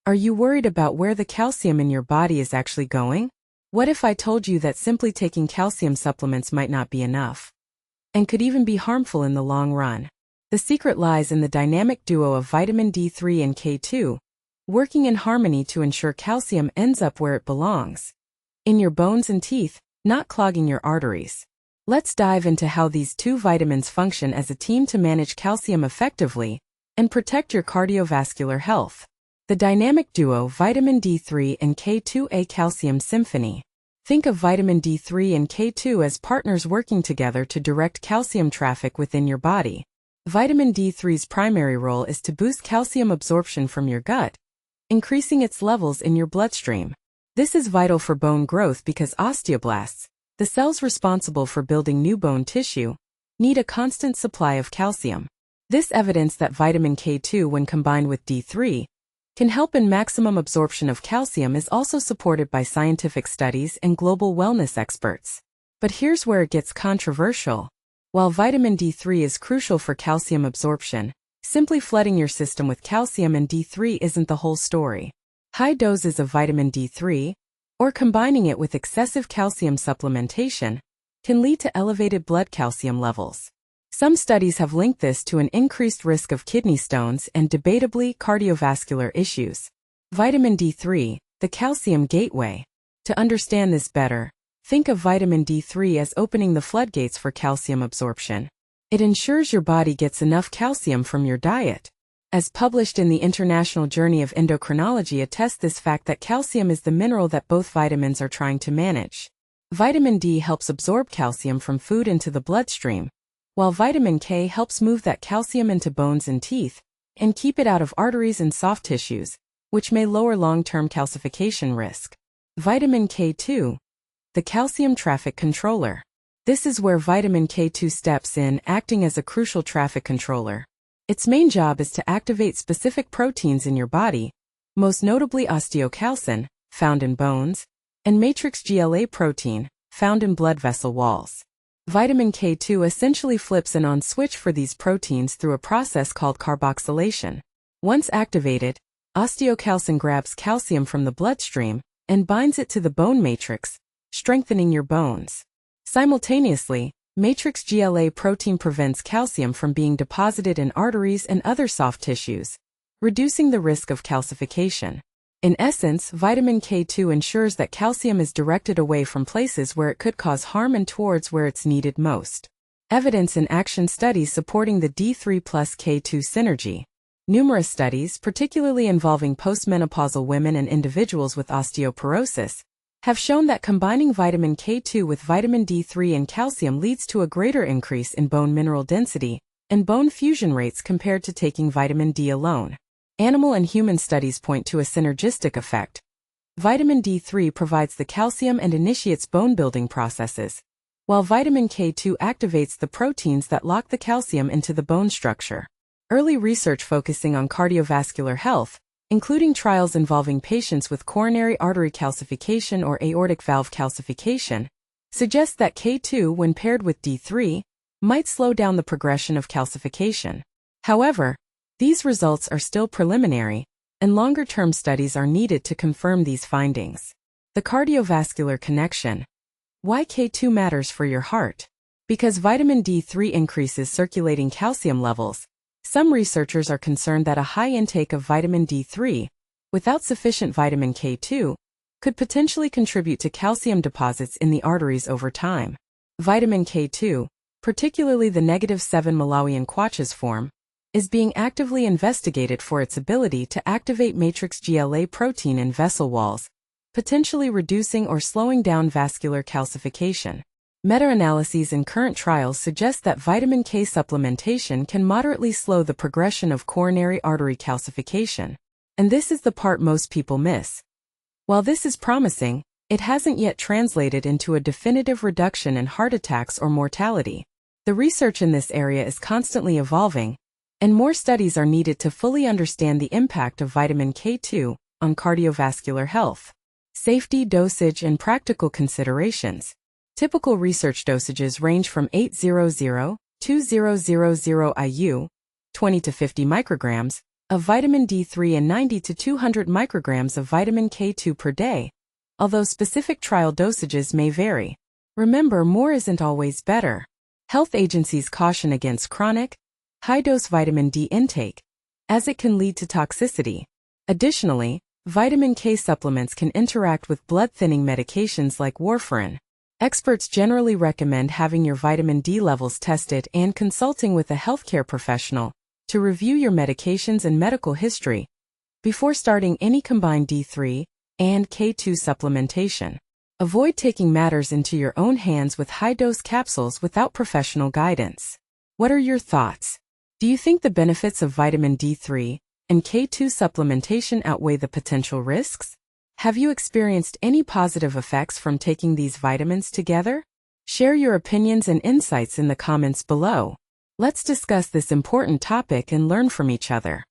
Are you worried about where the calcium in your body is actually going? What if I told you that simply taking calcium supplements might not be enough, and could even be harmful in the long run? The secret lies in the dynamic duo of vitamin D3 and K2, working in harmony to ensure calcium ends up where it belongs, in your bones and teeth, not clogging your arteries. Let's dive into how these two vitamins function as a team to manage calcium effectively and protect your cardiovascular health. The dynamic duo vitamin D3 and K2, calcium symphony. Think of vitamin D3 and K2 as partners working together to direct calcium traffic within your body. Vitamin D3's primary role is to boost calcium absorption from your gut, increasing its levels in your bloodstream. This is vital for bone growth because osteoblasts, the cells responsible for building new bone tissue, need a constant supply of calcium. This evidence that vitamin K2, when combined with D3, can help in maximum absorption of calcium is also supported by scientific studies and global wellness experts. But here's where it gets controversial. While vitamin D3 is crucial for calcium absorption, simply flooding your system with calcium and D3 isn't the whole story. High doses of vitamin D3, or combining it with excessive calcium supplementation, can lead to elevated blood calcium levels. Some studies have linked this to an increased risk of kidney stones and, debatably, cardiovascular issues. Vitamin D3, the calcium gateway. To understand this better, think of vitamin D3 as opening the floodgates for calcium absorption. It ensures your body gets enough calcium from your diet. As published in the International Journey of Endocrinology attests this fact that calcium is the mineral that both vitamins are trying to manage. Vitamin D helps absorb calcium from food into the bloodstream, while vitamin K helps move that calcium into bones and teeth, and keep it out of arteries and soft tissues, which may lower long-term calcification risk. Vitamin K2, the calcium traffic controller. This is where vitamin K2 steps in, acting as a crucial traffic controller. Its main job is to activate specific proteins in your body, most notably osteocalcin, found in bones, and matrix GLA protein, found in blood vessel walls. Vitamin K2 essentially flips an on switch for these proteins through a process called carboxylation. Once activated, osteocalcin grabs calcium from the bloodstream and binds it to the bone matrix, strengthening your bones. Simultaneously, matrix GLA protein prevents calcium from being deposited in arteries and other soft tissues, reducing the risk of calcification. In essence, vitamin K2 ensures that calcium is directed away from places where it could cause harm and towards where it's needed most. Evidence in action studies supporting the D3 plus K2 synergy. Numerous studies, particularly involving postmenopausal women and individuals with osteoporosis, have shown that combining vitamin K2 with vitamin D3 and calcium leads to a greater increase in bone mineral density and bone fusion rates compared to taking vitamin D alone. Animal and human studies point to a synergistic effect. Vitamin D3 provides the calcium and initiates bone-building processes, while vitamin K2 activates the proteins that lock the calcium into the bone structure. Early research focusing on cardiovascular health, including trials involving patients with coronary artery calcification or aortic valve calcification, suggests that K2, when paired with D3, might slow down the progression of calcification. However, these results are still preliminary, and longer-term studies are needed to confirm these findings. The cardiovascular connection. Why K2 matters for your heart? Because vitamin D3 increases circulating calcium levels, some researchers are concerned that a high intake of vitamin D3, without sufficient vitamin K2, could potentially contribute to calcium deposits in the arteries over time. Vitamin K2, particularly the -7 Malawian-Quatches form, is being actively investigated for its ability to activate matrix GLA protein in vessel walls, potentially reducing or slowing down vascular calcification. Meta-analyses in current trials suggest that vitamin K supplementation can moderately slow the progression of coronary artery calcification. And this is the part most people miss. While this is promising, it hasn't yet translated into a definitive reduction in heart attacks or mortality. The research in this area is constantly evolving, and more studies are needed to fully understand the impact of vitamin K2 on cardiovascular health. Safety, dosage, and practical considerations. Typical research dosages range from 800 to 2000 IU, 20 to 50 micrograms, of vitamin D3 and 90 to 200 micrograms of vitamin K2 per day, although specific trial dosages may vary. Remember, more isn't always better. Health agencies caution against chronic, high-dose vitamin D intake, as it can lead to toxicity. Additionally, vitamin K supplements can interact with blood-thinning medications like warfarin. Experts generally recommend having your vitamin D levels tested and consulting with a healthcare professional to review your medications and medical history before starting any combined D3 and K2 supplementation. Avoid taking matters into your own hands with high-dose capsules without professional guidance. What are your thoughts? Do you think the benefits of vitamin D3 and K2 supplementation outweigh the potential risks? Have you experienced any positive effects from taking these vitamins together? Share your opinions and insights in the comments below. Let's discuss this important topic and learn from each other.